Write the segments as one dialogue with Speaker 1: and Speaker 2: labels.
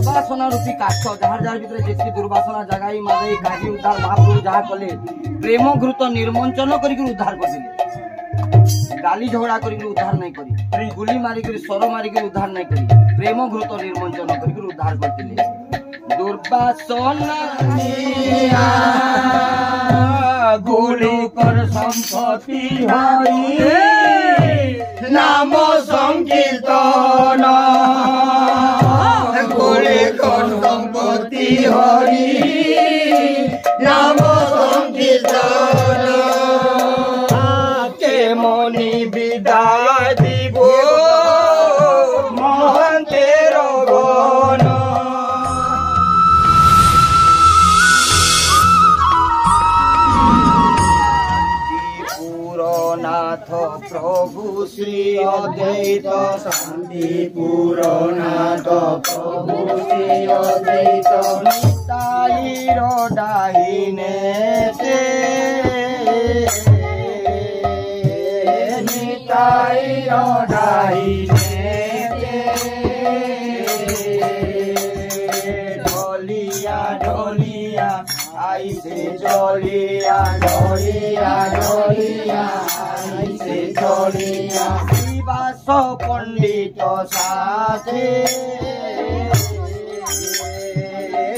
Speaker 1: दुर्वासना रूपी काष्ठ jar jar भितर जेति दुर्वासना जगाई मादई काजी उद्धार महाप्रभु जहा कले प्रेम घृत निर्मंचन करिक उद्धार करदिले। गाली झगड़ा करिक उद्धार नहीं करी, गुली मारिक सर मारिक उद्धार नहीं करी, प्रेम घृत निर्मंचन करिक उद्धार करदिले। दुर्वासना
Speaker 2: गुरु कर संपत्ति हरि नाम संकीर्तन गुरु कर संपत्ति हरि नाम संकीर्तन के मनी विदाय দিব মহান্তের গণ। নাথ প্রভু শ্রী অদ্বৈত শান্তিপুর নাথ প্রভু শ্রী অদ্বৈত নিতাইর ডাহিনে নিতাইর ডাহিনে ঢলিয়া ঢলিয়া আইসে জলিয়া ঢলিয়া ঢলিয়া আইসে জলিয়া শিবাস পণ্ডিত সাথে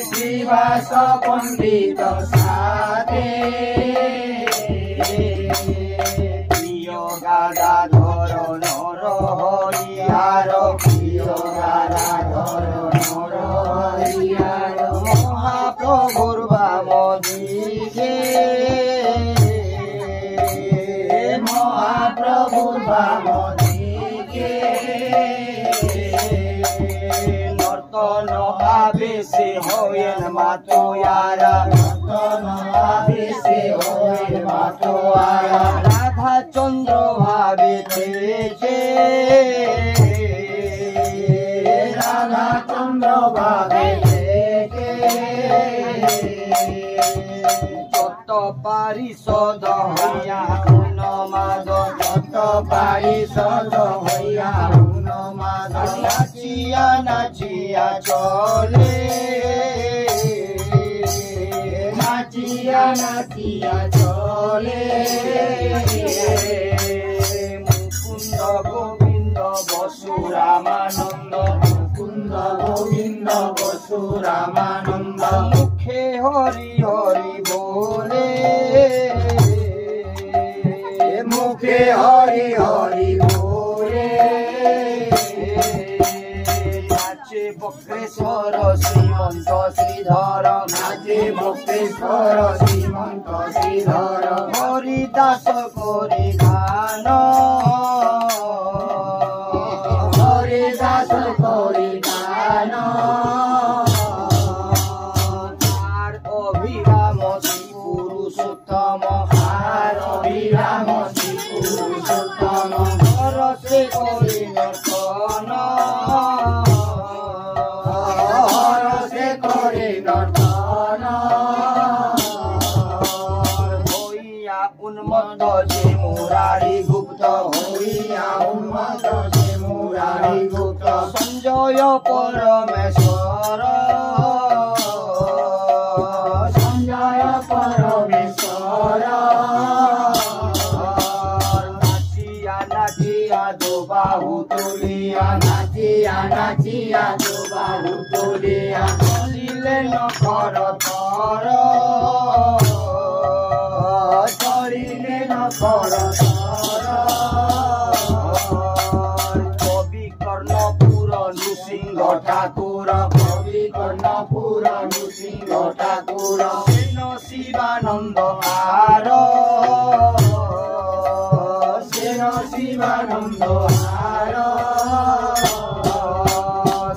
Speaker 2: শিবাস পণ্ডিত সাথে প্রিয় গাদাধর নর হরিয়ার প্রিয় গাদাধর নর হরিয়ার মহাপ্রভুর বাম দিকে মহাপ্রভুর বাম দিকে নর্তন আবেশে হয়েন মাতোয়ারা নর্তন আবেশে হয়েন মাতোয়ারা রাধা চন্দ্র ভাবেছে রাধা চন্দ্র ভাবেছে যত পারিষদ হইয়া উন্মাদ যত পারিষদ হইয়া উন্মাদ নাচিয়া নাচিয়া চলে নাচিয়া নাচিয়া চলে মুকুন্দ গোবিন্দ বসু রামানন্দ মুকুন্দ গোবিন্দ বসু রামানন্দ মুখে হরি হরি বলে মুখে হরি হরি বলে নাচে বক্রেশ্বর শ্রীমন্ত শ্রীধর নাচে বক্রেশ্বর শ্রীমন্ত শ্রীধর হরিদাস করি গান হরিদাস করি গান আর অভিরাম শ্রী পুরুষোত্তম আর অভিরাম শ্রী পুরুষোত্তম হরসে করি নর্তন হরসে করি নর্তন হইয়া উন্মত্ত যে মুরারি গুপ্ত হইয়া উন্মত্ত যে মুরারি গুপ্ত সঞ্জয় পরমেশ্বর সঞ্জয় পরমেশ্বর নাচিয়া নাচিয়া দুবাহু তুলিয়া নাচিয়া নাচিয়া দুবাহু তুলিয়া চলিলেন করতর চলিলেন করতর কবি কর্ণপুর নৃসিংহ ঠাকুর কবি কর্ণপুর নৃসিংহ ঠাকুর সেন শিবানন্দ আর সেন শিবানন্দ আর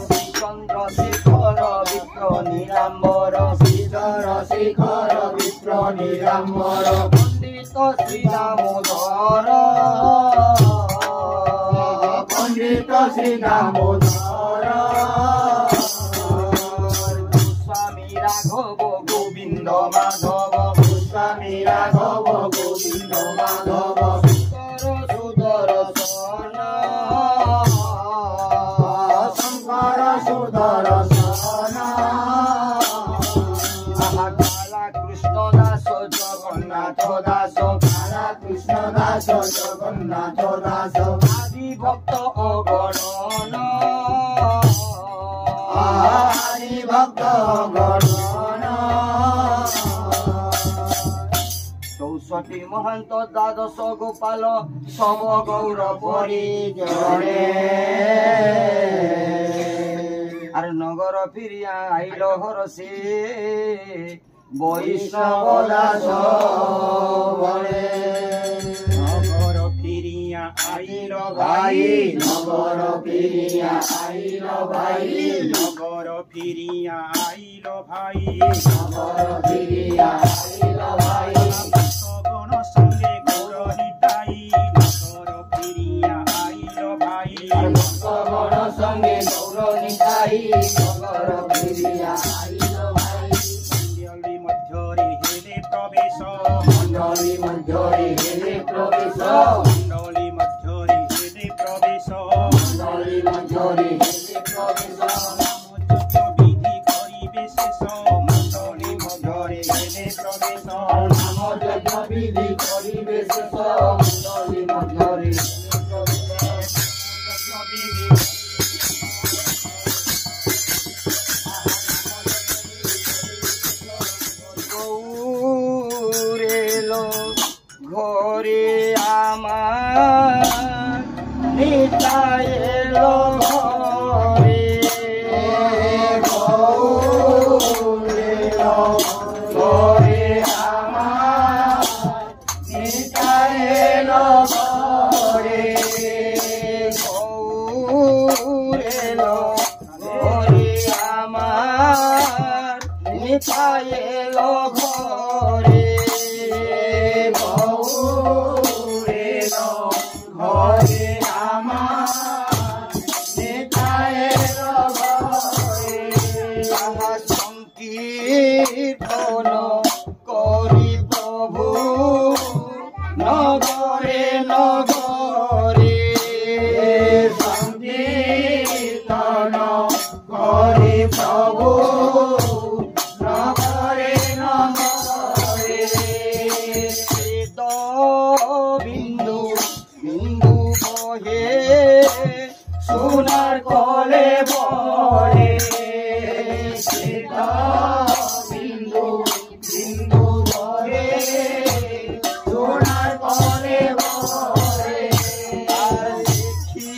Speaker 2: শ্রীচন্দ্রশেখর বিপ্র নিরাম্বর শ্রীচন্দ্রশেখর বিপ্র নিরাম্বর পণ্ডিত শ্রী দামোদর পণ্ডিত শ্রী দামোদর গোস্বামী রাঘব গোবিন্দ মাধব গোস্বামী রাঘব গোবিন্দ মাধব সুদর্শন শঙ্কর সুদর্শন
Speaker 1: কালা কৃষ্ণ দাস জগন্নাথ দাস
Speaker 2: কালা কৃষ্ণ দাস জগন্নাথ দাস
Speaker 1: আদি ভক্ত অগণন
Speaker 2: আদি ভক্ত গণ
Speaker 1: 64 মহান্ত দ্বাদশ গোপাল সব গৌর পরিজনে আর নগর ফিরিয়া আইল হরসে বৈষ্ণব দাস বলে
Speaker 2: নগর ফিরিয়া আইল ভাই নগর ফিরিয়া আইল ভাই নগর ফিরিয়া আইল ভাই নগর ফিরিয়া আইল ভাই ভক্তগণ সঙ্গে গৌর নিতাই নগর ফিরিয়া আইল ভাই
Speaker 1: ভক্তগণ সঙ্গে গৌর নিতাই নগর ফিরিয়া আইল ভাই
Speaker 2: মণ্ডলী মধ্যরে হেলে প্রবেশ
Speaker 1: মণ্ডলী মধ্যরে হেলে প্রবেশ
Speaker 2: মণ্ডলী মধ্যরে হেলে প্রবেশ
Speaker 1: মণ্ডলী মধ্যরে হেলে প্রবেশ
Speaker 2: নামযজ্ঞ বিধি করিবে শেষ মণ্ডলী মধ্যরে হেলে প্রবেশ
Speaker 1: নামযজ্ঞ বিধি করিবে শেষ মণ্ডলী মধ্যরে গৌরেলো ঘরে আমার নিতাই এলো ঘরে গৌরেলো ঘরে আমার নিতাই এলো ঘরে গৌরেলো ঘরে আমার নিতাই এলো ঘরে গৌরেলো ঘরে আমার নিতাই এলো ঘরে তাহা সংকীর্তন করি প্রভু নগরে নগরে সংকীর্তন করি প্রভু নগরে নগরে শ্বেত বিন্দু বিন্দু বহে সোনার কলে বলে শ্বেত বিন্দু বিন্দু বহে সোনার কলে বলে আর দেখি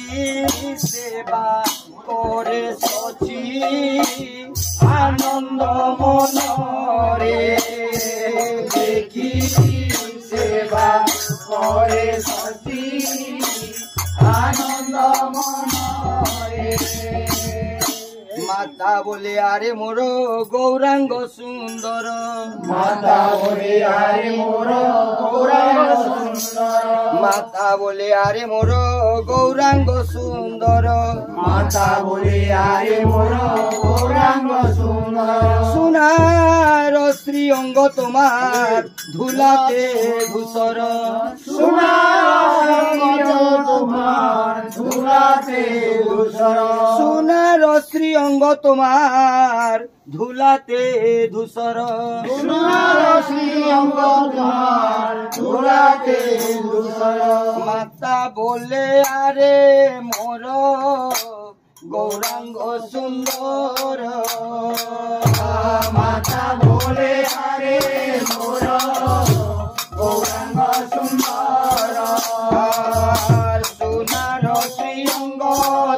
Speaker 1: সেবা করে সচি আনন্দ মনরে দেখি সেবা করে সচি আনন্দ মনরে মাতা বলে আরে মোর গৌরাঙ্গ সুন্দর
Speaker 2: মাতা বলে আরে মোর গৌরাঙ্গ সুন্দর
Speaker 1: মাতা বলে আরে মোর গৌরাঙ্গ সুন্দর
Speaker 2: মাতা বলে আরে মোর গৌরাঙ্গ সুন্দর
Speaker 1: সোনার শ্রী অঙ্গ তোমার ধুলাতে ধূসর
Speaker 2: সোনার তোমার ধুলাতে ধূসর
Speaker 1: সোনার শ্রী অঙ্গ তোমার ধুলাতে ধূসর
Speaker 2: সোনার শ্রী অঙ্গ তোমার ধুলাতে ধূসর
Speaker 1: মাতা বলে আরে মোর গৌরাঙ্গ সুন্দর
Speaker 2: মাতা বলে আরে মোর গৌরাঙ্গ সুন্দর
Speaker 1: সোনার শ্রী অঙ্গ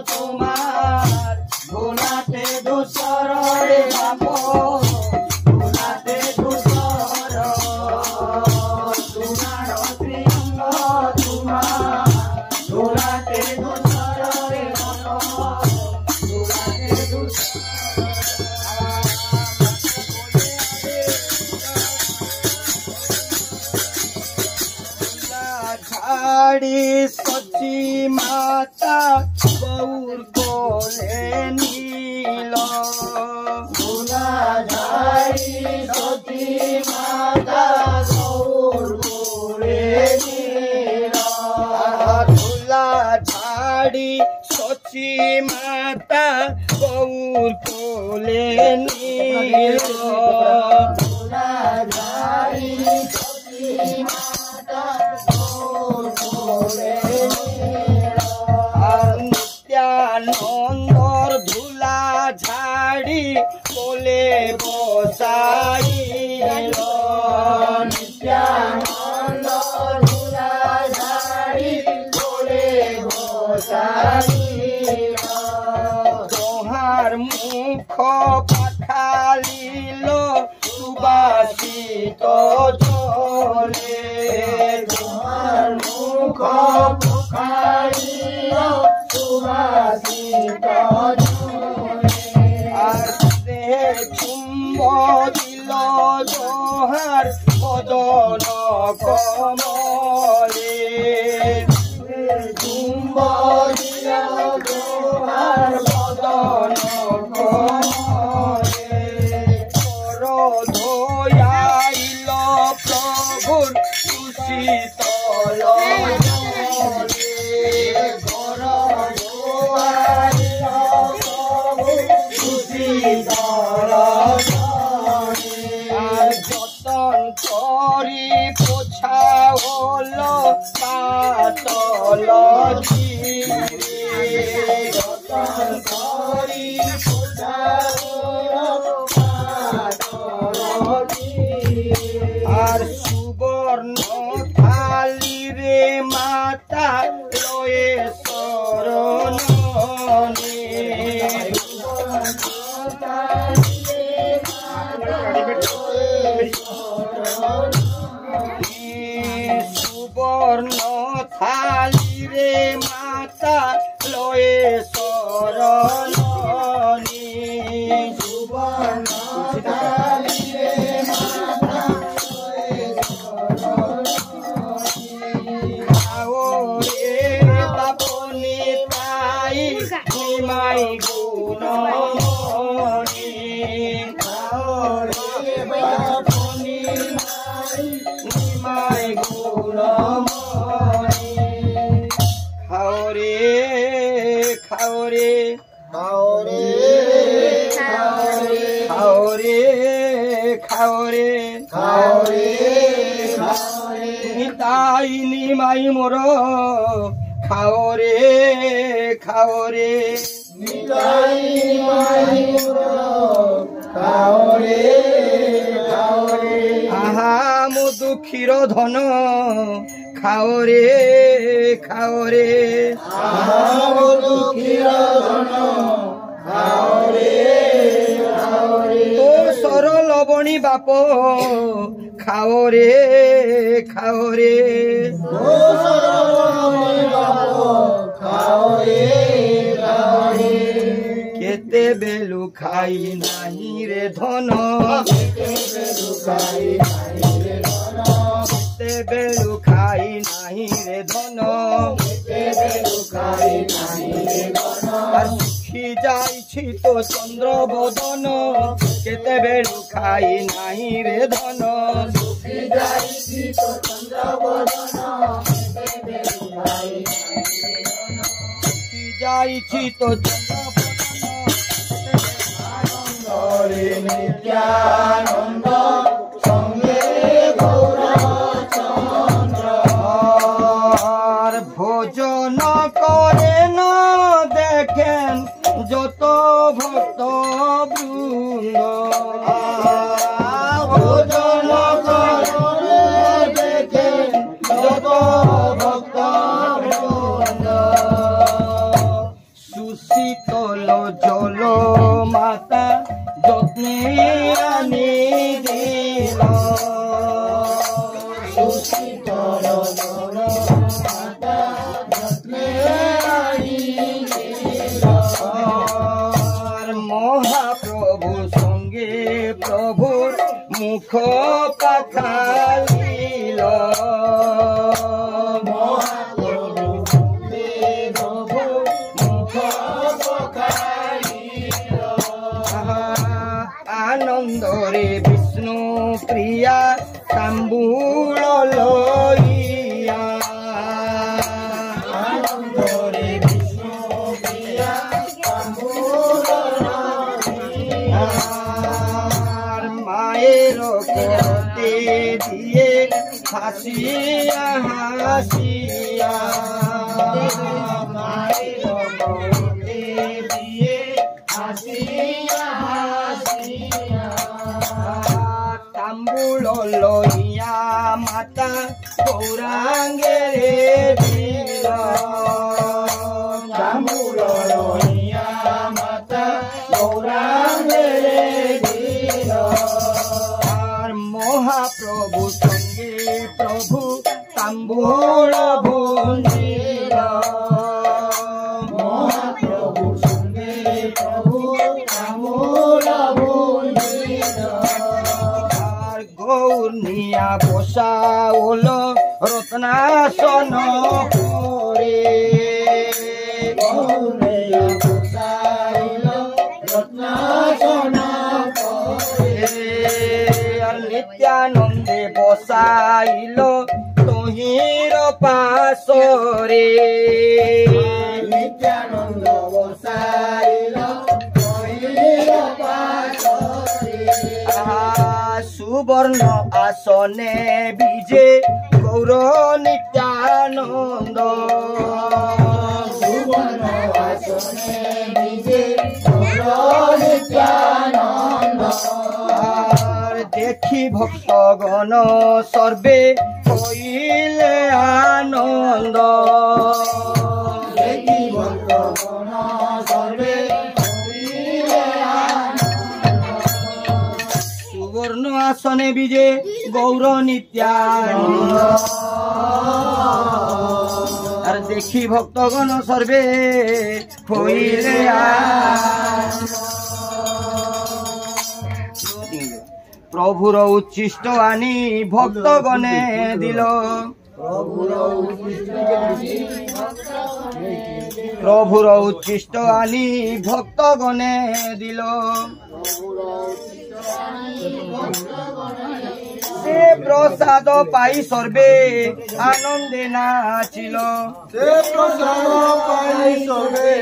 Speaker 1: তোমার ধুলাতে ধূসর রে বাবু ধুলাতে ধূসর সোনার শ্রী অঙ্গ তোমার ধুলাতে ধূসর রে বাবু ধুলাতে ধূসর ঝাড়ি সচি মাতা গৌর কোলে নীল
Speaker 2: ধুলা ঝাড়ি সতী মাতা গৌর কোলে নীল
Speaker 1: ধুলা ঝাড়ি সচি মাতা গৌর কোলে বলে নীল আর নিত্যানন্দর ধুলা ঝাড়ি বলে বসাইল
Speaker 2: নিত্যানন্দর ধুলা ঝাড়ি বলে বসাইল
Speaker 1: তোহার মুখ পাখালিল সুবাসিত জলে
Speaker 2: তোমার মুখ পখালিল সুবাসিত
Speaker 1: আর সে চুম্ব দিল জোহার বদন কমলে
Speaker 2: চুম্ব দিল জোহার বদন কমলে
Speaker 1: কর ধোয়াইল প্রভুর সুশীতল
Speaker 2: ঘর ধোয়াইল প্রভু সুশীতল
Speaker 1: আর যতন করি পোছা হল পাতল ধীরে
Speaker 2: যতন করি পূজার পাতল
Speaker 1: আর সুবর্ণ থালি রে মাতা লয়ে শরণে সুবর্ণ থালি রে মাতা লয়ে শরণে
Speaker 2: সুবর্ণ থালিরে মাতা
Speaker 1: আওরে বাপনি তাই নিমাই গুণমণি
Speaker 2: আওরে বাপনি নাই
Speaker 1: নিমাই গুণমণি খাওরে খাওরে
Speaker 2: আওরে
Speaker 1: খাওরে খাওরে
Speaker 2: আওরে
Speaker 1: তাই নিমাই মোর খাওরে খাওরে
Speaker 2: নিতাই মাই আওরে আওরে
Speaker 1: আহা মো দুঃখীর ধন খাওরে খাওরে
Speaker 2: আহাম দুঃখীর ধন আওরে আওরে
Speaker 1: তো সরল বণী বাপ খাওরে খাওরে কেতে বেলু খাই নাহি রে ধন কেতে বেলু খাই নাহি রে ধন আর সুখী যাইছি তো চন্দ্র বদন কেতে বেলু খাই নাহি রে ধন সুখী যাইছি তো চন্দ্র
Speaker 2: নিত্যানন্দ সঙ্গে গৌরচন্দ্র
Speaker 1: আর ভোজন করেন দেখেন যত ভক্ত বৃন্দ
Speaker 2: ভোজন করে দেখেন যত ভক্ত বৃন্দ
Speaker 1: সুশীতল জল মাতা যত্নে আনি দিল
Speaker 2: সুশীতল জল মাতা যত্নে আনিল।
Speaker 1: আর মহাপ্রভু সঙ্গে প্রভুর মুখ পাখালিল
Speaker 2: মহাপ্রভু প্রভু মুখ পখালিল।
Speaker 1: আনন্দরে বিষ্ণু প্রিয়া তাম্বুল লইয়া
Speaker 2: আনন্দরে বিষ্ণু প্রিয়া তাম্বুল লইয়া।
Speaker 1: মায়ের করতে দিয়ে হাসিয়া হাসিয়া
Speaker 2: মায়ের করতে দিয়ে হাসিয়া হাসিয়া
Speaker 1: তাম্বুল লইয়া মাতা গৌরাঙ্গে দিল
Speaker 2: তাম্বুল লইয়া মাতা গৌরাঙ্গে দিল
Speaker 1: আর মহাপ্রভু সঙ্গে প্রভু তাম্বুল ভঞ্জিল
Speaker 2: মহাপ্রভু সঙ্গে প্রভু তাম্বুল ভঞ্জিল
Speaker 1: আর গৌর নিয়া বসাওল রত্নাসন করে
Speaker 2: গৌরিয়া বসাইল রত্নাসন করে
Speaker 1: আর নিত্যানন্দে বসাইল তহির পাশরে
Speaker 2: নিত্যানন্দ বসাইল কহিল পাশরে
Speaker 1: সুবর্ণ আসনে বিজে গৌর নিত্যানন্দ
Speaker 2: সুবর্ণ আসনে বিজে গৌর নিত্যানন্দ
Speaker 1: আর দেখি ভক্তগণ সর্বে হইলে আনন্দ
Speaker 2: দেখি ভক্তগণ সর্বে হইলে
Speaker 1: সুবর্ণ আসনে বিজে গৌর নিত্যানন্দ আর দেখি ভক্তগণ সর্বে হইলে প্রভুর উচ্ছিষ্ট আনি ভক্তগণে দিল প্রভুর উচ্ছিষ্ট আনি ভক্তগণে দিল সে প্রসাদ পাই সর্বে আনন্দে নাচিল
Speaker 2: সে প্রসাদ পাই সর্বে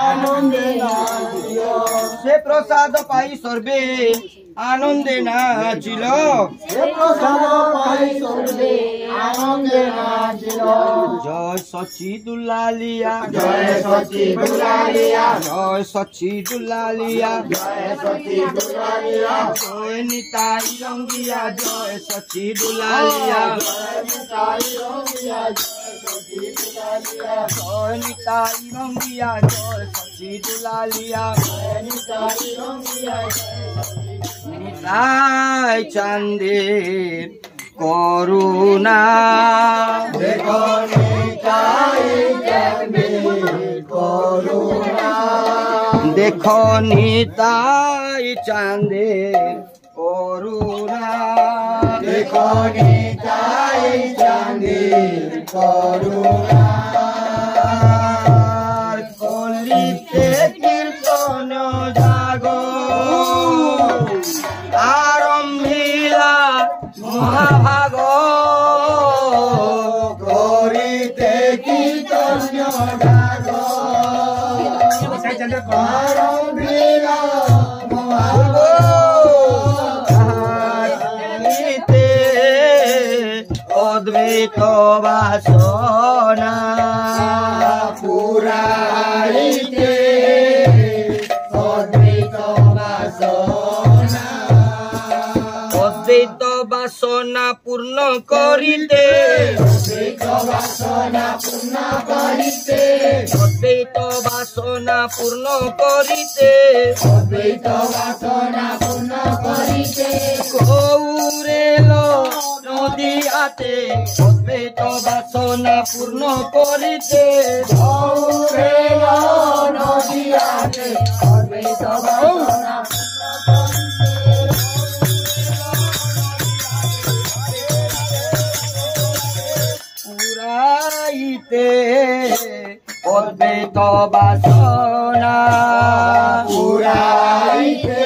Speaker 2: আনন্দে নাচিল
Speaker 1: সে প্রসাদ পাই সর্বে আনন্দে নাচিল
Speaker 2: সে প্রসাদ পাই সর্বে আনন্দে নাচিল
Speaker 1: জয় সচি দুলালিয়া
Speaker 2: জয় সচি দুলালিয়া
Speaker 1: জয় সচি দুলালিয়া
Speaker 2: জয় সচি দুলালিয়া
Speaker 1: জয় নিতাই রঙ্গিয়া জয় সচি দুলালিয়া
Speaker 2: জয় নিতাই রঙ্গিয়া জয় সচি দুলালিয়া
Speaker 1: জয় নিতাই রঙ্গিয়া জয় সচি দুলালিয়া
Speaker 2: জয় নিতাই রঙ্গিয়া
Speaker 1: নিতাই চাঁদের করুণা
Speaker 2: দেখো নিতাই চাঁদের করুণা
Speaker 1: দেখো নিতাই চাঁদের করুণা
Speaker 2: দেখো নিতাই চাঁদের করুণা
Speaker 1: কলিতে কীর্তন জাগো আরম্ভিলা মহাভাগ
Speaker 2: করিতে কীর্তন জাগ আরম্ভিলা
Speaker 1: কলিতে অদ্বৈত বাসনা
Speaker 2: পুরাইতে অদ্বৈত বাসনা
Speaker 1: অদ্বৈত বাসনা পূর্ণ করিতে
Speaker 2: অদ্বৈত বাসনা পূর্ণ করিতে
Speaker 1: অদ্বৈত বাসনা পূর্ণ করিতে
Speaker 2: অদ্বৈত বাসনা পূর্ণ করিতে
Speaker 1: গৌরেল নদিয়াতে অদ্বৈত বাসনা পূর্ণ করিতে
Speaker 2: গৌরেল নদিয়াতে অদ্বৈত বাসনা
Speaker 1: পুরাইতে অদ্বৈত বাসনা
Speaker 2: পুরাইতে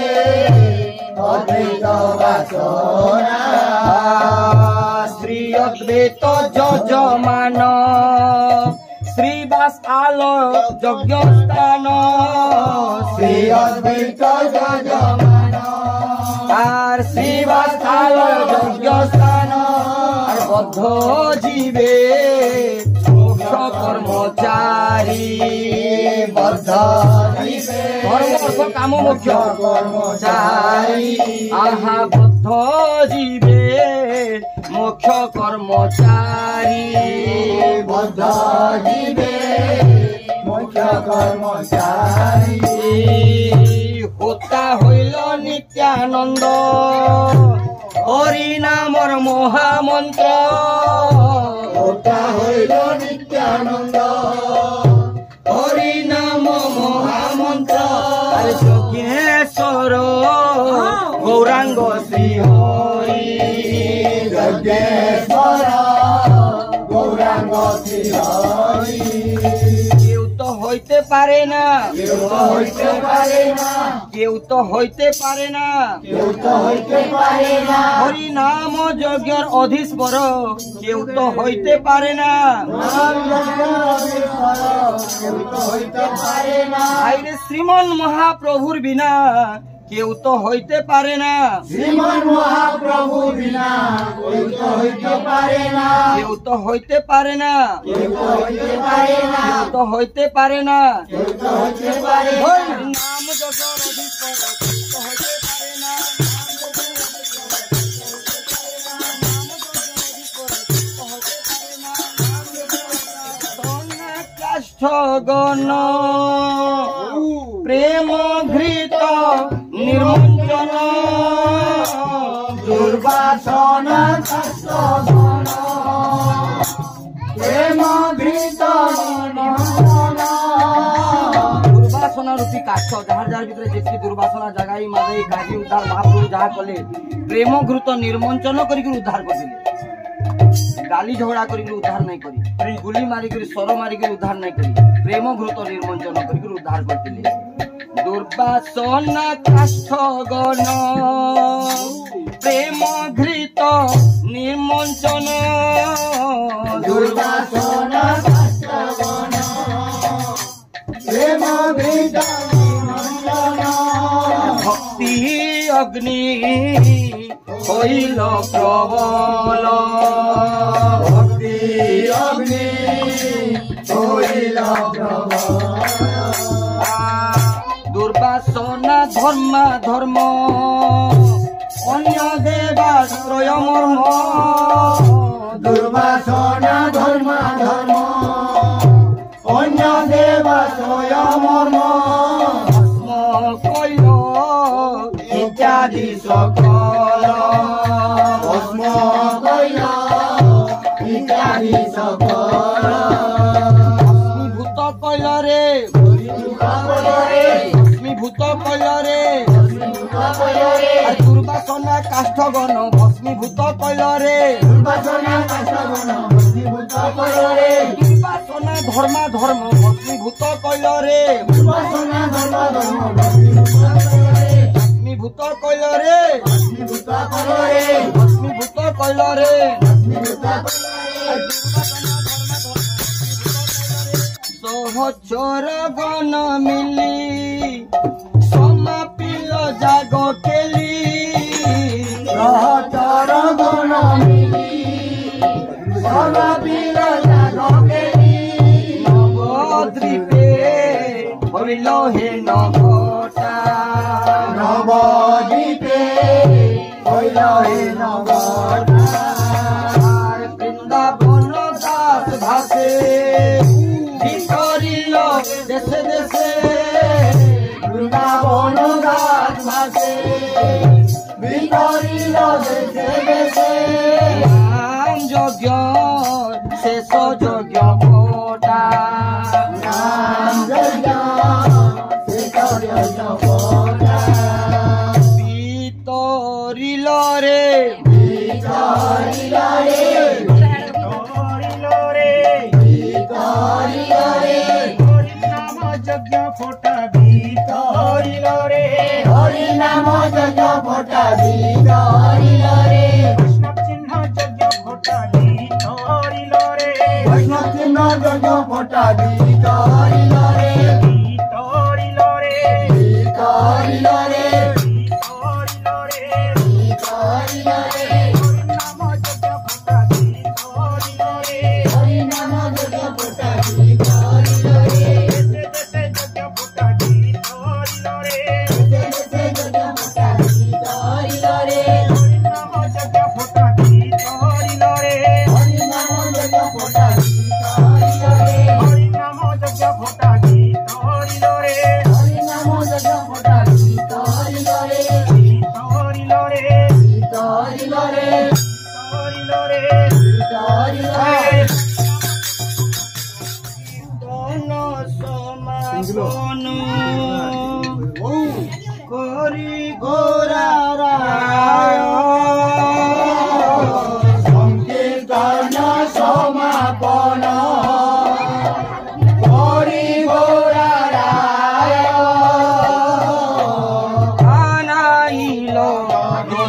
Speaker 2: অদ্বৈত বাসনা
Speaker 1: শ্রী অদ্বৈত যজমান শ্রীবাস আলো যজ্ঞ স্থান
Speaker 2: শ্রী অদ্বৈত যজমান
Speaker 1: জীবে মোক্ষ কর্মচারী
Speaker 2: বদ্ধ জীবে
Speaker 1: ধর্ম অর্থ কাম মোক্ষ
Speaker 2: কর্মচারী
Speaker 1: আহা বদ্ধ জীবে মোক্ষ কর্মচারী
Speaker 2: বদ্ধ জীবে মুখ্য কর্মচারী
Speaker 1: হোতা হইল নিত্যানন্দ হরি নামর মহামন্ত্র
Speaker 2: ওটা হইল নিত্যানন্দ
Speaker 1: হরি নাম মহামন্ত্র যজ্ঞেশ্বর গৌরাঙ্গ শ্রী হরি
Speaker 2: যজ্ঞেশ্বর গৌরাঙ্গ শ্রী হরি
Speaker 1: কেউ তো হইতে পারে না
Speaker 2: কেউ তো হইতে পারে না
Speaker 1: কেউ তো হইতে পারে না
Speaker 2: কেউ তো হইতে পারে না
Speaker 1: হরি নাম যজ্ঞের অধীশ্বর কেউ তো হইতে পারে না
Speaker 2: নাম যজ্ঞেশ্বর কেউ তো হইতে পারে না
Speaker 1: আইরে শ্রীমন মহাপ্রভুর বিনা কেউ তো হইতে পারে না
Speaker 2: শ্রীমন মহাপ্রভু বিনা কেউ তো হইতে পারে না
Speaker 1: কেউ তো হইতে পারে না
Speaker 2: কেউ তো হইতে পারে না
Speaker 1: কেউ তো হইতে পারে না
Speaker 2: কেউ তো হইতে পারে না
Speaker 1: হরি নাম যজ্ঞের অধীশ্বর কেউ তো হইতে পারে না কাষ্ঠগণ প্রেম ঘৃত নির্মঞ্জন
Speaker 2: দুর্বাসন শাস্ত্রগণ প্রেম ঘৃত নিমন্ত্রণ
Speaker 1: দুর্বাসনা রূপী কাষ্ঠ যাহার যাহার ভিতরে যেটি দুর্বাসনা জাগাই মাদাই কাজী উদ্ধার মহাপ্রভু যাহা কলে প্রেম ঘৃত নির্মঞ্চন করিকি উদ্ধার করলে গালি ঝগড়া করিকি উদ্ধার নাই করি গুলি মারিকি সর মারিকি উদ্ধার নাই করি প্রেম ঘৃত নির্মঞ্চন করিকি উদ্ধার করলে দুর্বাসনা কাষ্ঠগণ প্রেম ঘৃত নির্মঞ্চন
Speaker 2: দুর্বাসন শাস্ত্রগণ প্রেম ঘৃত নিমন্ত্রণ
Speaker 1: ভক্তি অগ্নি হইল প্রবল
Speaker 2: ভক্তি অগ্নি হইল প্রবল
Speaker 1: দুর্বাসনা ধর্মা ধর্ম অন্য দেবাশ্রয় মর্ম
Speaker 2: দুর্বাসন ধর্ম ধর্ম অন্য দেবাশ্রয় মর্ম
Speaker 1: কইল ইত্যাদি সকল
Speaker 2: ভস্ম কইল ইত্যাদি সকল
Speaker 1: ভূত কইল রে ভূত কইল রে আর দুর্বাসনা কাষ্ঠগণ ভস্মীভূত কইল রে
Speaker 2: দুর্বাসনা কাষ্ঠগণ ভস্মীভূত কইল রে
Speaker 1: দুর্বাসনা ধর্মা ধর্ম ভস্মীভূত কইল রে
Speaker 2: দুর্বাসনা ধর্ম ধর্ম ভস্মীভূত কইল রে
Speaker 1: ভস্মীভূত কইল রে
Speaker 2: ভস্মীভূত কইল রে
Speaker 1: ভস্মীভূত কইল রে
Speaker 2: ভস্মীভূত কইল রে
Speaker 1: সহচর গণ মিলি সমাপিল জাগ কেলি
Speaker 2: সহচর গণ মিলি সমাপিল জাগ কেলি
Speaker 1: নবদ্বীপে হইল হে নঘটা
Speaker 2: নবদ্বীপে হইল হে নবটা
Speaker 1: আর বৃন্দাবন দাস ভাসে করিল দেশে দেশে
Speaker 2: বৃন্দাবন গাছ ভাসে বিকরিল দেশে দেশে
Speaker 1: নাম যজ্ঞ শেষ যজ্ঞ ফোটা
Speaker 2: নাম যজ্ঞ শেষ যজ্ঞ ফোটা
Speaker 1: বিতরিল রে
Speaker 2: বিকরিল রে বিকরিল রে
Speaker 3: যজ্ঞ ফোটা বিতরিল রে
Speaker 2: হরি নাম যজ্ঞ ফোটা বিকরিল রে
Speaker 3: বৈষ্ণব চিহ্ন যজ্ঞ ফোটা বিতরিল রে
Speaker 2: বৈষ্ণব চিহ্ন যজ্ঞ ফোটা বিকরিল রে
Speaker 3: বিতরিল রে
Speaker 2: বিকরিল রে
Speaker 3: বিতরিল রে
Speaker 2: বিকরিল রে
Speaker 3: নাম যজ্ঞ ফোটা বিতরিল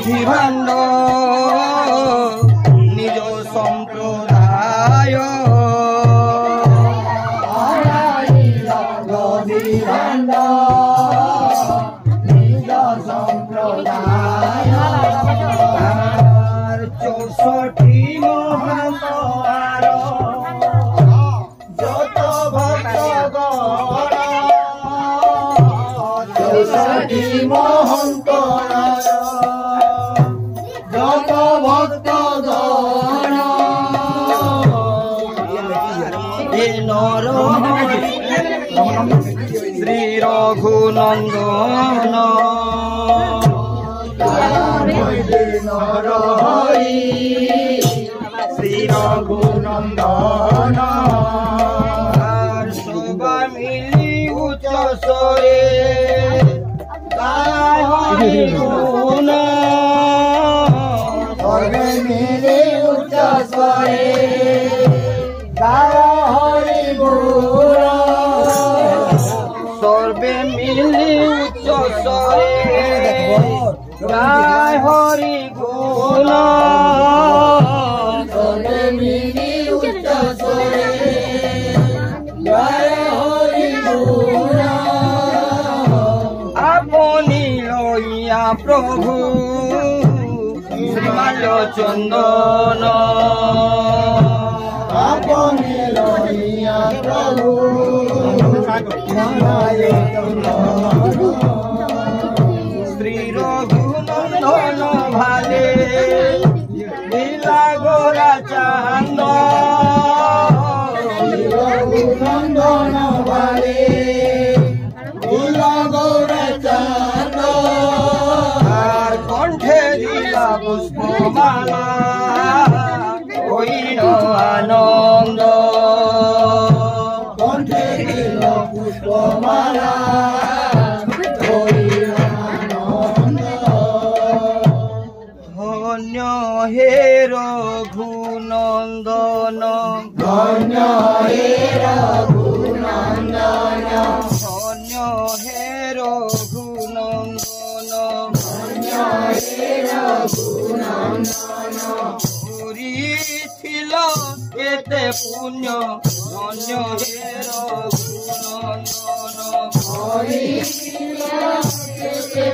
Speaker 1: দধি ভাণ্ড নিজ সম্প্রদায়
Speaker 2: দধি ভাণ্ড নিজ সম্প্রদায়
Speaker 1: 64 মহান্ত
Speaker 2: যত ভক্ত চৌষট্টি মহন্ত যত ভক্ত গণ
Speaker 1: নর শ্রী রঘুনন্দন
Speaker 2: নর হরি শ্রী রঘুনন্দন
Speaker 1: সবা মিলি উচ্চ স্বরে গায় হরি গুণ
Speaker 2: সর্বে মিলে উচ্চ স্বরে গায় হরি গুণ
Speaker 1: সর্বে মিলি উচ্চ স্বরে গায় হরি গুণ
Speaker 2: সর্বে মিলে উচ্চ স্বরে গায় হরি গুণ
Speaker 1: আপনি লইয়া প্রভু শ্রীমাল্য চন্দন
Speaker 2: আপনি লইয়া প্রভু
Speaker 1: শ্রী রঘুনন্দন ভালে লীলা গোরা চান্দ
Speaker 2: রঘুনন্দন ভালে লীলা গৌর চাঁদ
Speaker 1: আর কণ্ঠে দিলা পুষ্পমালা হইল আনন্দ
Speaker 2: কণ্ঠে দিল পুষ্পমালা হরির আনন্দ
Speaker 1: ধন্য হে রঘুনন্দন
Speaker 2: ধন্য হে রঘুনন্দন
Speaker 1: ধন্য হে রঘুনন্দন
Speaker 2: ধন্য হে রঘুনন্দন
Speaker 1: পুরিছিল কেতে পুণ্য ধন্য হে রঘুনন্দন করিছিল কেতে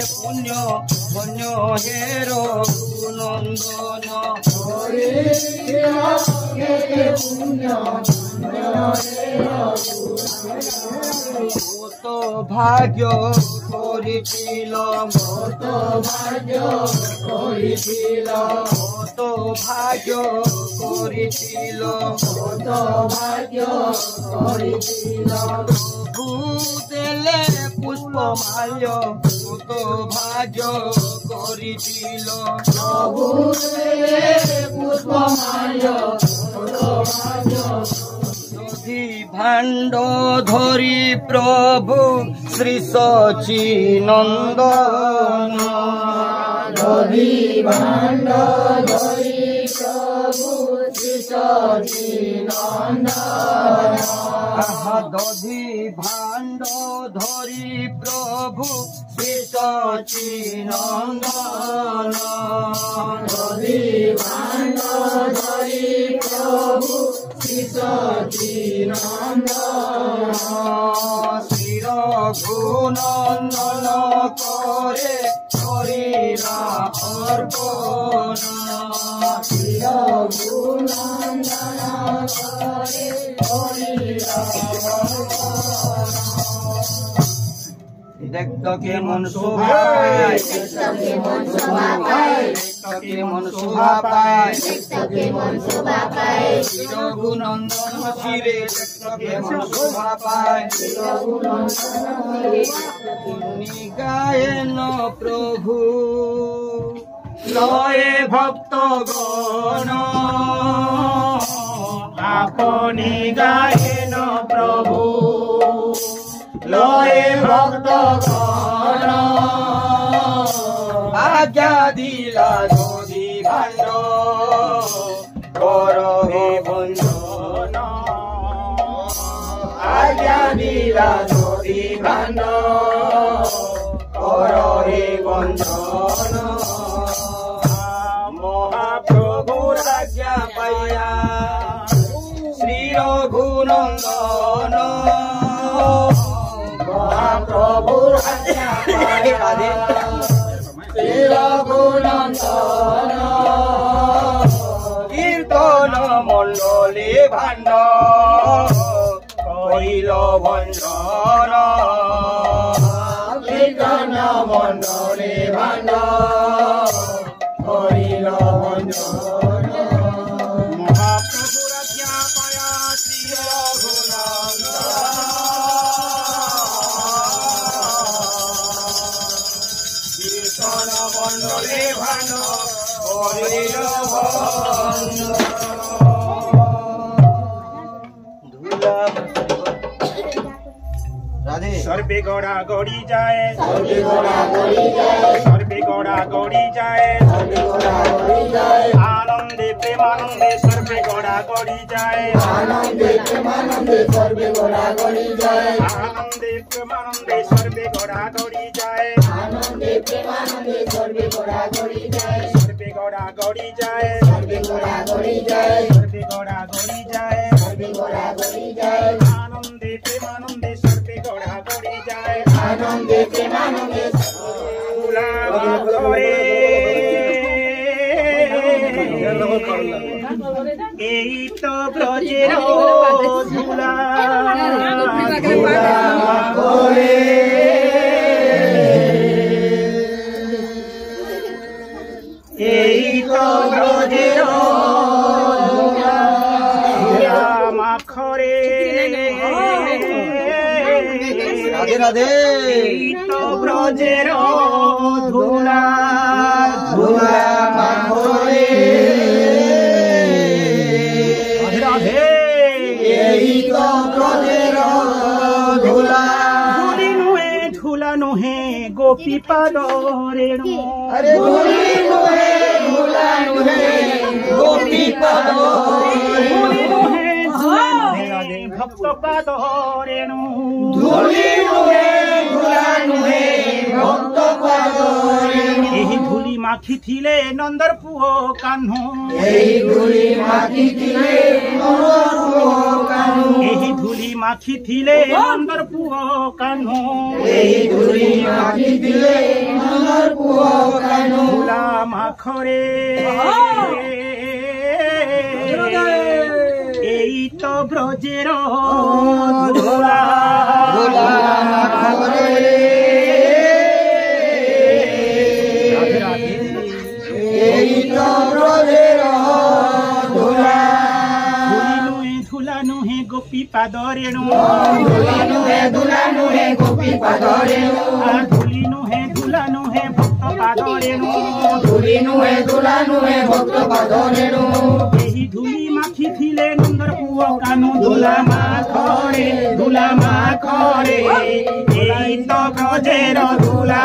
Speaker 1: পুণ্য ধন্য হে রঘুনন্দন কত ভাগ্য করেছিল
Speaker 2: কত ভাগ্য করেছিল
Speaker 1: কত ভাগ্য করেছিল
Speaker 2: কত ভাগ্য করেছিল
Speaker 1: ভূতেলে পুষ্পমাল্য কত ভাগ্য করেছিল
Speaker 2: প্রভু পুষ্পমাল্য কত ভাগ্য
Speaker 1: দধি ভাণ্ড ধরি প্রভু শ্রী সচিনন্দন
Speaker 2: দধি ভাণ্ড ধরি প্রভু শ্রী সচিনন্দন
Speaker 1: আহা দধি ভাণ্ড ধরি প্রভু শ্রী সচিনন্দন
Speaker 2: দধি ভাণ্ড ধরি প্রভু শ্রী সচিনন্দন
Speaker 1: শ্রী রঘুনন্দন করে করিলা অর্পণ
Speaker 2: শ্রী রঘুনন্দন করে হরিরা
Speaker 1: দেখতো কেমন শোভা পায়
Speaker 2: কেমন শোভা পায়
Speaker 1: দেখতো কেমন শোভা পায়
Speaker 2: কেমন শোভা পায়
Speaker 1: রঘুনন্দন শিরে দেখতো কেমন শোভা পায় গায়েন প্রভু লয়ে ভক্তগণ
Speaker 3: আপনি গায়েন প্রভু
Speaker 2: লয়ে ভক্তগণ
Speaker 1: আজ্ঞা দিলা দধি ভাণ্ড কর হে বন্ধন
Speaker 2: নীলা নদী ভান করহে বঞ্চন
Speaker 3: মহাপ্রভুর আজ্ঞা পাইয়া
Speaker 1: শ্রী রঘুনন্দন
Speaker 2: মহাপ্রভুর আজ্ঞা পাইয়া শ্রী রঘুনন্দন
Speaker 1: কীর্তন মণ্ডলী ভাণ্ড করিল ভঞ্জন
Speaker 2: কীর্তন মণ্ডলী ভান করিল ভঞ্জন
Speaker 3: মহাপ্রভুর আজ্ঞা পায়া শ্রী
Speaker 1: কীর্তন মণ্ডলী ভাণ্ড করিল ভঞ্জন রাধে
Speaker 3: सर्वे गौड़ा गौड़ी जाए
Speaker 2: सर्वे गोरा गौरी जय
Speaker 3: सर्वे गौड़ा गौड़ी जाए
Speaker 2: सर्वे गोरा गौरी जय
Speaker 3: आनंदे प्रेमानंदे सर्वे गौड़ा गौड़ी जाए
Speaker 2: आनंदे प्रेमानंदे सर्वे गोरा गौरी जय
Speaker 3: आनंदे प्रेमानंदे सर्वे गौड़ा गौड़ी जाए
Speaker 2: आनंदे प्रेमानंदे सर्वे गोरा गौरी जय
Speaker 3: सर्वे गौड़ा गौड़ी जाए
Speaker 2: सर्वे गोरा गौरी जय
Speaker 3: सर्वे गौड़ा गौड़ी जाए
Speaker 2: सर्वे गोरा गौरी जय
Speaker 3: आनंदे प्रेमानंदे सर्वे गौड़ा गौड़ी जाए
Speaker 2: आनंदे प्रेमानंदे
Speaker 3: এই তো ব্রজের ধুলা
Speaker 2: করে
Speaker 3: এই তো ব্রজের ধুলা মাখরে
Speaker 1: রাধে রাধে
Speaker 3: এই তো ব্রজের ধুলা
Speaker 2: ধুলা মাখরে
Speaker 3: রাধে
Speaker 2: এই তো ব্রজের ধুলা
Speaker 3: ধুলি নুহে ধুলা নুহে গোপী পাদ রেণু
Speaker 2: আরে ধুলি নুহে ধুলা নুহে গোপী পাদ
Speaker 3: ধুলি নুহে ধুলা নুহে ভক্ত পাদ রেণু
Speaker 2: ধুলি নুহে ধুলা নুহে ভক্ত পাদ
Speaker 3: ଏହି ଧୂଳି ମାଖିଥିଲେ ନନ୍ଦର ପୁଅ କାହ୍ନୁ
Speaker 2: এই ধুলি মাখিଥିଲେ নন্দর কানু
Speaker 3: ଏହି ଧୂଳି ମାଖିଥିଲେ ନନ୍ଦର ପୁଅ କାହ୍ନୁ
Speaker 2: এই ধুলি মাখিଥିଲେ নন্দর পুଅ কানু
Speaker 3: ধূলা মাখরে এই তো ব্রজের ধূলা
Speaker 2: ধুলা মাখরে
Speaker 3: রাধে রাধে
Speaker 2: এই তো ব্রজের ধুলা
Speaker 3: ধূলা নুহে গোপী পাদ রেণু
Speaker 2: ধুলি নুহে ধুলা নুহে গোপী পাদ রেণু
Speaker 3: আর ধূলি নুহে ধূলা নুহে ভক্ত পাদ রেণু
Speaker 2: ধুলি নুহে ধুলা নুহে ভক্ত পাদ রেণু
Speaker 3: ଏହି ଧୂଳି ମାଖିଥିଲେ ନନ୍ଦର ପୁଅ କାହ୍ନୁ ଧୂଲା ମାଖରେ এই তো ব্রজের ধୂলা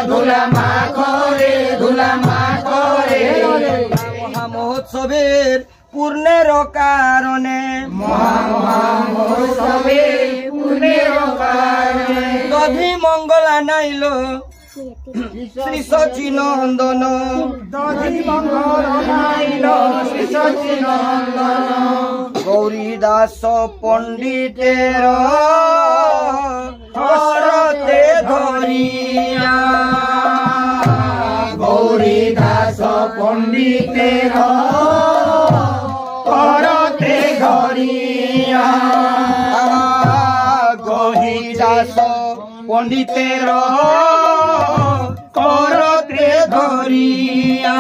Speaker 2: ধুলা মাখরে ধুলা মাখরে
Speaker 1: মহা মহোৎসবের পূর্ণের কারণে
Speaker 2: মহোৎসবে পূর্ণের কারণে
Speaker 1: দধি মঙ্গলা নাইল শ্রী সচিনন্দন
Speaker 3: দধি মঙ্গল নাইল শ্রী সচিনন্দন
Speaker 1: গৌরী দাস পণ্ডিতের হরতে ধরিয়া
Speaker 2: গৌরী দাস পণ্ডিতের করতে ধরিয়া
Speaker 1: গৌরী দাস পণ্ডিতের করতে ধরিয়া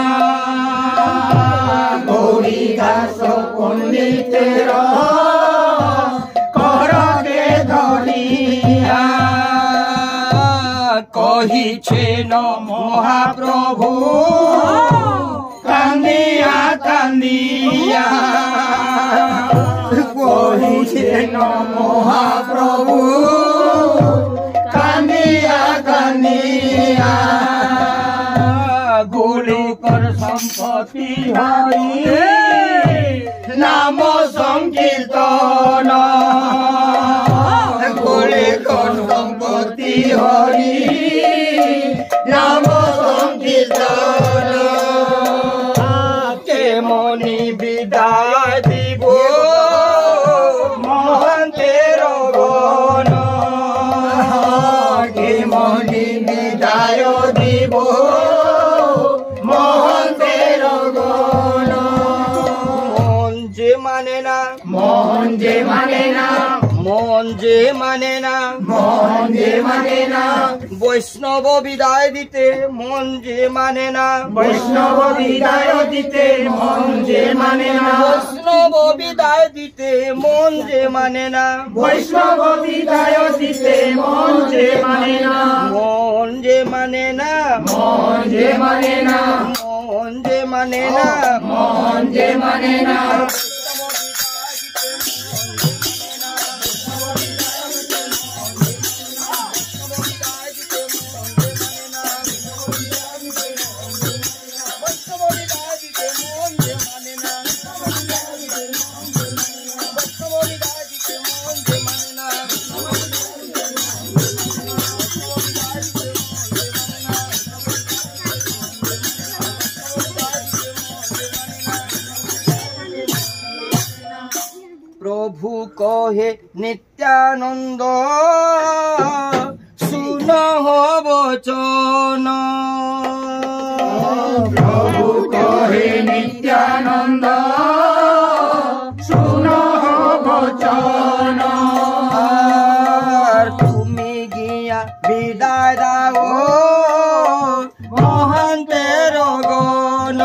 Speaker 2: গৌরী দাস পণ্ডিতের করতে ধরিয়া
Speaker 1: কহিছেন মহাপ্রভু কান্দিয়া কান্দিয়া
Speaker 2: কহিছেন মহাপ্রভু কান্দিয়া কান্দিয়া
Speaker 1: গোলকর সম্পত্তি হরি
Speaker 2: নাম সংকীর্তন হরি নাম সংকীর্তন
Speaker 1: কে মনি বিদায় দিব মহান্তের গণ
Speaker 2: কে মনি বিদায় দিব মহান্তের গণ
Speaker 1: মন যে মানে না
Speaker 2: মন যে মানে না
Speaker 1: মন যে মানে না
Speaker 2: মন যে মানে না
Speaker 1: বৈষ্ণব বিদায় দিতে মন যে মানে না
Speaker 2: বৈষ্ণব বিদায় দিতে মন যে মানে না
Speaker 1: বৈষ্ণব বিদায় দিতে মন যে মানে না
Speaker 2: বৈষ্ণব বিদায় দিতে মন যে মানে না
Speaker 1: মন যে মানে না
Speaker 2: মন যে মানে না
Speaker 1: মন যে মানে না
Speaker 2: মন যে মানে না
Speaker 1: প্রভু কহে নিত্যানন্দ শুন বচন
Speaker 2: প্রভু কহে নিত্যানন্দ শুন বচন
Speaker 1: আর তুমি গিয়া বিদায় দাও মহান্তের গণ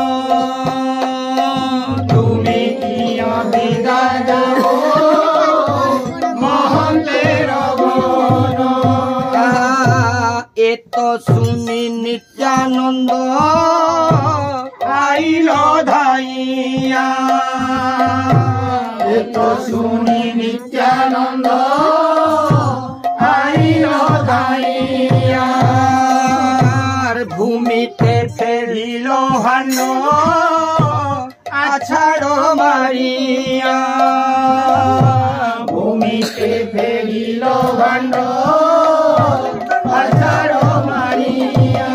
Speaker 2: তুমি কিয়া বিদায় দাও মহান্তের গণ
Speaker 1: এত শুনি নিত্যানন্দ আইল ধাইয়া
Speaker 2: এত শুনি নিত্যানন্দ আইল ধাইয়া
Speaker 1: আর ভূমিতে ফেলিল হান আছাড় মারিয়া
Speaker 2: ভূমিতে ফেরিল ভাণ্ড আছাড় মারিয়া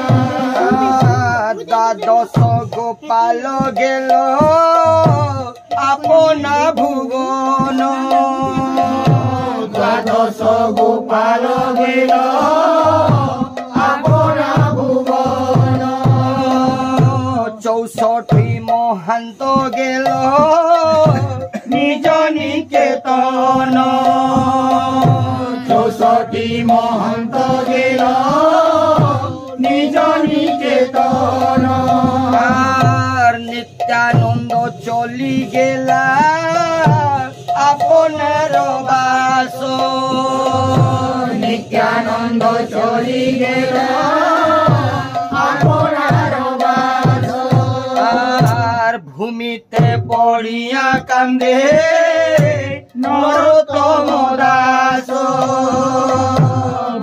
Speaker 1: দ্বাদশ গোপাল গেল আপনা ভুবন
Speaker 2: দ্বাদশ গোপাল গেল আপনা ভুবন
Speaker 1: 64 মহান্ত গেল নিজ নিকেতন
Speaker 2: 64 মহন্ত গেল নিজ নিকেতন
Speaker 1: আর নিত্যানন্দ চলি গেলা আপনার বাস
Speaker 2: নিত্যানন্দ চলি গেল আপনার বাস
Speaker 1: আর ভূমিতে পড়িয়া কান্দে নরোত্তম দাস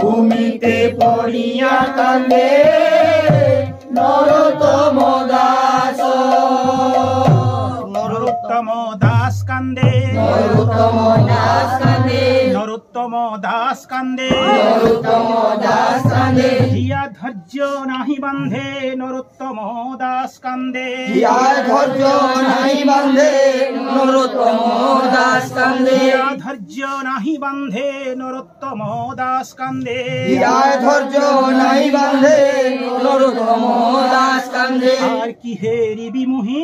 Speaker 2: ভূমিতে পড়িয়া কান্দে নরোত্তম দাস
Speaker 3: নরোত্তম দাস কান্দে
Speaker 2: নরোত্তম দাস কান্দে
Speaker 3: নরোত্তম দাস কান্দে
Speaker 2: নরোত্তম দাস কান্দে
Speaker 3: হিয়া ধৈর্য নাহি বান্ধে নরোত্তম দাস কান্দে
Speaker 1: ইয়া ধৈর্য নাই বান্ধে নরোত্তম দাস কান্দে
Speaker 3: হিয়া ধৈর্য নাহি বান্ধে নরোত্তম দাস কান্দে
Speaker 1: ইয়া ধৈর্য নাই বান্ধে নরোত্তম দাস কান্দে
Speaker 3: আর কি হেরি বিমুহি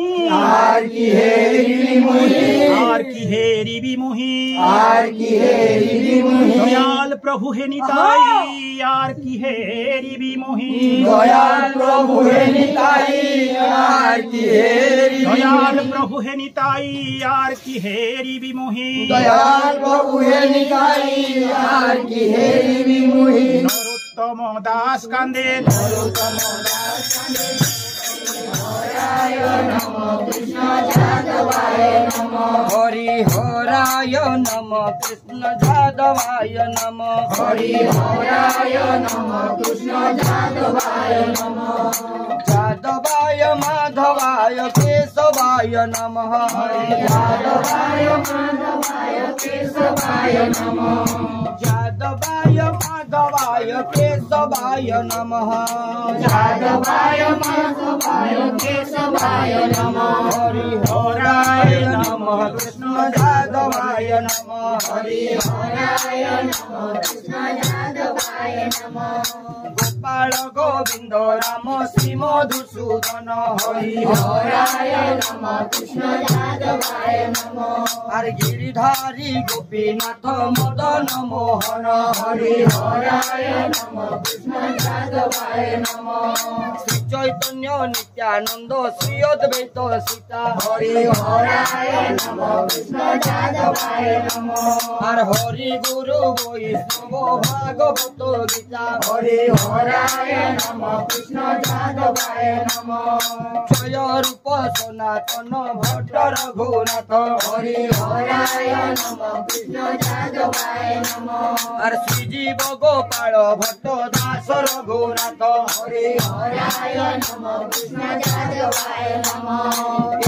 Speaker 2: আর কি হেরি মুহি
Speaker 3: আর কি হেরি বিমুহি
Speaker 2: আর কি হেরি মুহি
Speaker 3: দয়াল প্রভু হে নিতাই আর কি হেরি বিমুহি
Speaker 2: দয়াল প্রভু হে নিতাই আর কি হেরি
Speaker 3: দয়াল প্রভু হে নিতাই আর কি হেরি বিমুহি
Speaker 2: দয়াল প্রভু হে নিতাই আর কি হেরি মুহি
Speaker 3: নরোত্তম দাস কান্দে
Speaker 1: হরি হরায় নম কৃষ্ণ যাদবায় নম
Speaker 2: হরি হরায় নম কৃষ্ণ যাদবায় নম
Speaker 1: যাদবায় মাধবায় কেশবায় নম
Speaker 2: যাদবায় মাধবায় কেশবায় নম
Speaker 1: যাদবায় মাধবায় माधवाय केशवाय नमः
Speaker 2: यादवाय माधवाय केशवाय नमः
Speaker 1: हरिहराय नमः कृष्ण यादवाय नमः
Speaker 2: हरिहराय नमः कृष्ण यादवाय नमः
Speaker 1: गोपाल गोविंद राम श्री मधुसूदन
Speaker 2: हरिहराय नमः कृष्ण यादवाय नमः
Speaker 1: हरि गिरिधारी गोपीनाथ मदन मोहन
Speaker 2: हरिहराय नमः कृष्ण यादवाय नमः
Speaker 1: श्री चैतन्य नित्यानंद श्री अद्वैत सीता
Speaker 2: हरिहराय नमः कृष्ण यादवाय नमः
Speaker 1: हरि गुरु वैष्णव भागवत गीता
Speaker 2: हरिहराय नमः कृष्ण यादवाय नमः
Speaker 1: क्षय रूप सनातन भट्ट रघुनाथ
Speaker 2: हरिहराय नमः कृष्ण यादवाय नमः
Speaker 1: श्री जीव गोपाल भट्ट दास रघुनाथ
Speaker 2: हरिहराय नमः कृष्ण यादवाय नमः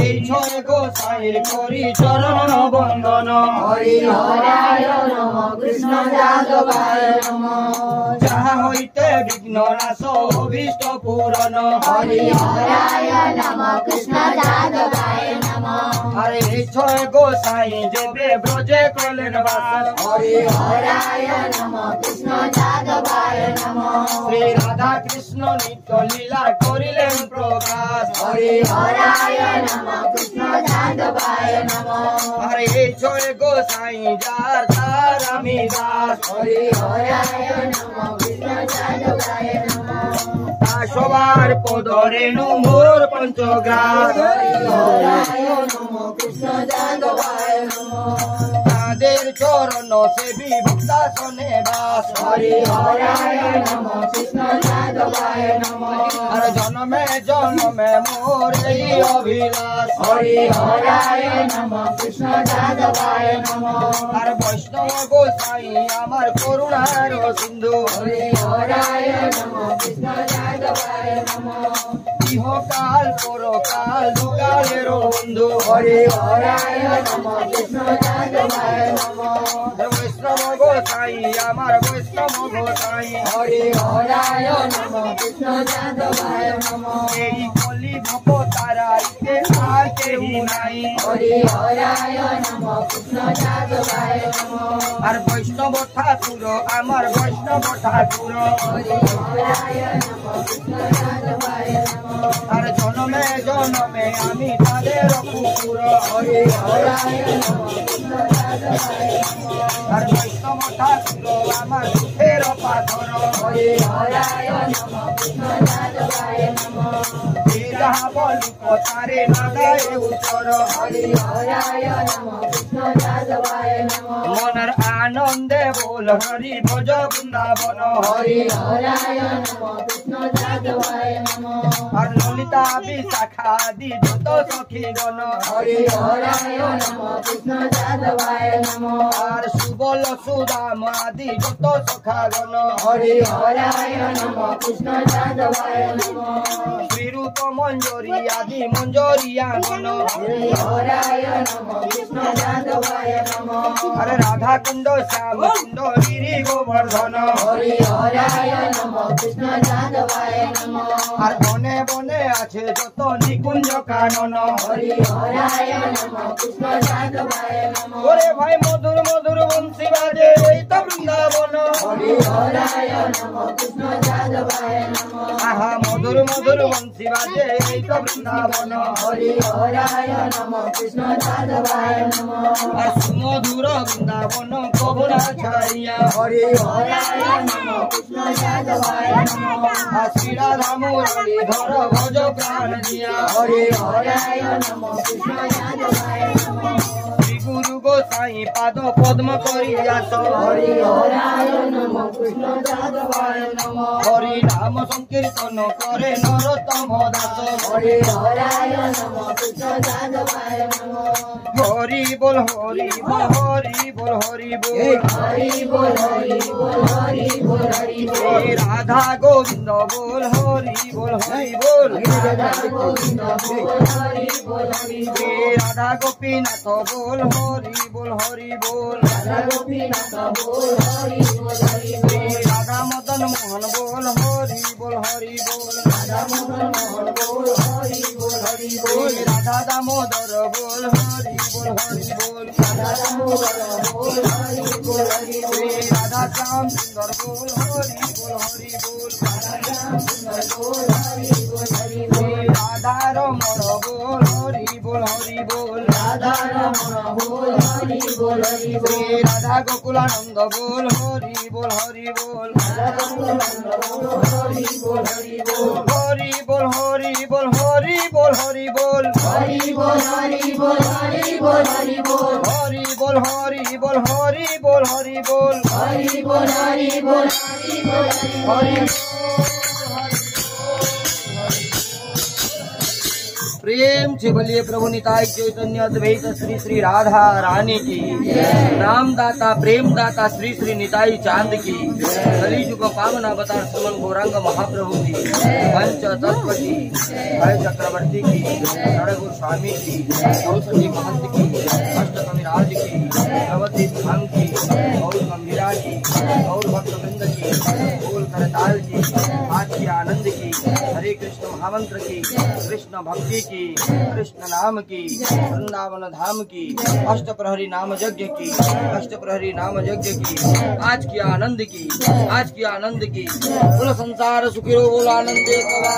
Speaker 1: এই ছয় গোসাইর করি চরণ বন্দন
Speaker 2: हरिहराय नमः कृष्ण यादवाय नमः
Speaker 1: যাহা হইতে বিঘ্ন নাশ অভীষ্ট পূরণ
Speaker 2: हरिहराय नमः कृष्ण यादवाय नमः
Speaker 1: আরে এই ছয় গোসাই যেবে ব্রজে কলেন বাস
Speaker 2: हरिहराय नमः कृष्ण यादवाय नमः
Speaker 1: শ্রী রাধা কৃষ্ণ নিত্য লীলা করিলেন প্রকাশ
Speaker 2: हरिहराय नमः कृष्ण यादवाय नमः
Speaker 1: আরে এই ছয় গোসাই যার তার আমি দাস
Speaker 2: हरिहराय नमः कृष्ण यादवाय नमः
Speaker 1: সবার পদ রেণু মোর পঞ্চগ্রাস
Speaker 2: हरिहराय नमः कृष्ण यादवाय नमः
Speaker 1: তাদের চরণ সেবী ভক্তাসনে বাস
Speaker 2: हरिहराय नमः कृष्ण यादवाय नमः
Speaker 1: আর জন্মে জন্মে মোর এই অভিলাষ
Speaker 2: हरिहराय नमः कृष्ण यादवाय नमः
Speaker 1: আর বৈষ্ণব গোসাই আমার করুণার সিন্ধু
Speaker 2: हरिहराय नमः कृष्ण यादवाय नमः
Speaker 1: ইহকাল পরকাল দুকালের বন্ধু
Speaker 2: हरिहराय नमः कृष्ण यादवाय नमः
Speaker 1: বৈষ্ণব গোসাই আমার বৈষ্ণব গোসাই
Speaker 2: हरिहराय नमः कृष्ण यादवाय नमः
Speaker 1: এই কলি ভব তারাইতে আর কেউ নাই
Speaker 2: हरिहराय नमः कृष्ण यादवाय नमः
Speaker 1: আর বৈষ্ণব ঠাকুর আমার বৈষ্ণব ঠাকুর
Speaker 2: हरिहराय नमः कृष्ण यादवाय नमः
Speaker 1: আর জনমে জনমে আমি তাদের কুকুর
Speaker 2: हरिहराय नमः कृष्ण यादवाय नमः
Speaker 1: আর বৈষ্ণব ঠাকুর আমার সুখের পাথর
Speaker 2: हरिहराय नमः कृष्ण यादवाय नमः
Speaker 1: যাহা বলুক তারে নাগায় উত্তর
Speaker 2: हरिहराय नमः कृष्ण यादवाय नमः
Speaker 1: মনের আনন্দে বল হরি ভজ বৃন্দাবন
Speaker 2: हरिहराय नमः कृष्ण यादवाय नमः
Speaker 1: আর ললিতা বিশাখা আদি যত সখীগণ
Speaker 2: हरिहराय नमः कृष्ण यादवाय नमः
Speaker 1: আর সুবল সুদাম আদি যত সখাগণ
Speaker 2: हरिहराय नमः कृष्ण यादवाय नमः
Speaker 1: শ্রীরূপ মঞ্জরি আদি মঞ্জরিয়াগণ
Speaker 2: हरिहराय नमः कृष्ण यादवाय नमः
Speaker 1: আরে রাধা কুণ্ড শ্যাম কুণ্ড গিরি গোবর্ধন
Speaker 2: हरिहराय नमः कृष्ण यादवाय नमः
Speaker 1: আর বনে বনে আছে যত নিকুঞ্জ কানন
Speaker 2: हरिहराय नमः कृष्ण यादवाय नमः
Speaker 1: ওরে ভাই মধুর মধুর বংশী বাজে এই তো বৃন্দাবন
Speaker 2: हरिहराय नमः कृष्ण यादवाय नमः
Speaker 1: আহা মধুর মধুর বংশী বাজে এই তো বৃন্দাবন
Speaker 2: हरिहराय नमः कृष्ण यादवाय नमः
Speaker 1: আর সুমধুর বৃন্দাবন কবু না ছাড়িয়া
Speaker 2: हरिहराय नमः कृष्ण यादवाय नमः
Speaker 1: আর শ্রীরাধা মুরলী ধর ভজ প্রাণ দিয়া
Speaker 2: हरिहराय नमः कृष्ण यादवाय नमः
Speaker 1: শ্রী গুরু গোসাই পাদ পদ্ম করিয়াস
Speaker 2: हरिहराय नमः कृष्ण यादवाय नमः
Speaker 1: হরি নাম সংকীর্তন করে নরোত্তম দাস
Speaker 2: हरिहराय नमः कृष्ण यादवाय नमः
Speaker 1: হরি বল হরি বল হরি বল হরি বল
Speaker 2: हरि बोल हरि बोल हरि बोल हरि बोल
Speaker 1: শ্রী রাধা গোবিন্দ বল হরি বল হরি বল
Speaker 2: राधा गोविंद बोल हरि बोल हरि
Speaker 1: শ্রী
Speaker 2: बोल
Speaker 1: রাধা গোপীনাথ বল হরি বল হরি বল
Speaker 2: राधा गोपीनाथ बोल हरि बोल हरि
Speaker 1: শ্রী
Speaker 2: बोल
Speaker 1: রাধা মদন मोहन मोहन बोल हरि बोल हरि बोल राधा मोहन बोल हरि बोल हरि बोल राधा दामोदर बोल हरि बोल राधा दामोदर बोल हरि बोल राधा श्याम सुंदर बोल हरि बोल राधा श्याम सुंदर बोल हरि बोल राधा रमण बोल हरि बोल राधा रमण बोल हरि बोल राधा गोकुलानंद बोल हरि बोल राधा गोकुलानंद बोल हरि बोल हरि बोल हरि बोल हरि बोल हरि बोल हरि बोल हरि बोल हरि बोल हरि बोल हरि बोल हरि बोल हरि बोल हरि बोल हरि बोल हरि बोल हरि बोल हरि बोल हरि प्रेम से बोलिए प्रभु निताई चैतन्य अद्वैत श्री श्री राधा रानी की नामदाता प्रेम दाता श्री श्री निताई चांद की कलिजुग पावन अवतार सुमन गौरांग महाप्रभु की पंच तत्व की हर चक्रवर्ती की षडगुरु स्वामी की सरस्वती महंत की अष्ट कविराज की भगवती धाम की गौर गंभीरा की गौर भक्त वृंद की गोल करताल की आज की आनंद की हरे कृष्ण महामंत्र की कृष्ण भक्ति की कृष्ण नाम की वृंदावन धाम की अष्ट प्रहरी नाम यज्ञ की अष्ट प्रहरी नाम यज्ञ की आज की आनंद की कुल संसार सुखी रो बोल आनंदे बोलो